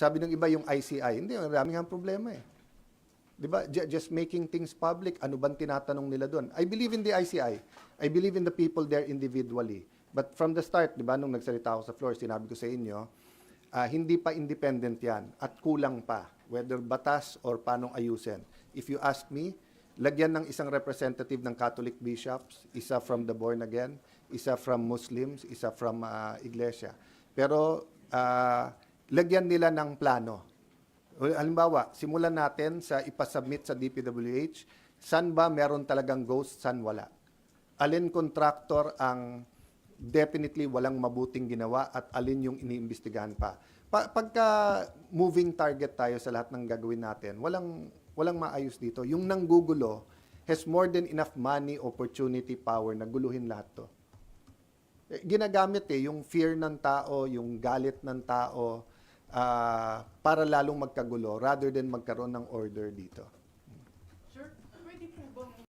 Sabi ng iba yung ICI. Hindi, maraming ang problema eh. Di ba? Just making things public, ano bang tinatanong nila doon? I believe in the ICI. I believe in the people there individually. But from the start, di ba, nung nagsalita ako sa floor, sinabi ko sa inyo, hindi pa independent yan at kulang pa, whether batas or paanong ayusin. If you ask me, lagyan ng isang representative ng Catholic bishops, isa from the born again, isa from Muslims, isa from Iglesia. Pero lagyan nila ng plano. Halimbawa, simulan natin sa ipasubmit sa DPWH, saan ba meron talagang ghost, saan wala. Alin contractor ang definitely walang mabuting ginawa at alin yung iniimbestigahan pa. Pagka moving target tayo sa lahat ng gagawin natin, walang maayos dito. Yung nanggugulo has more than enough money, opportunity, power na guluhin lahat to. Ginagamit yung fear ng tao, yung galit ng tao, para lalong magkagulo rather than magkaroon ng order dito.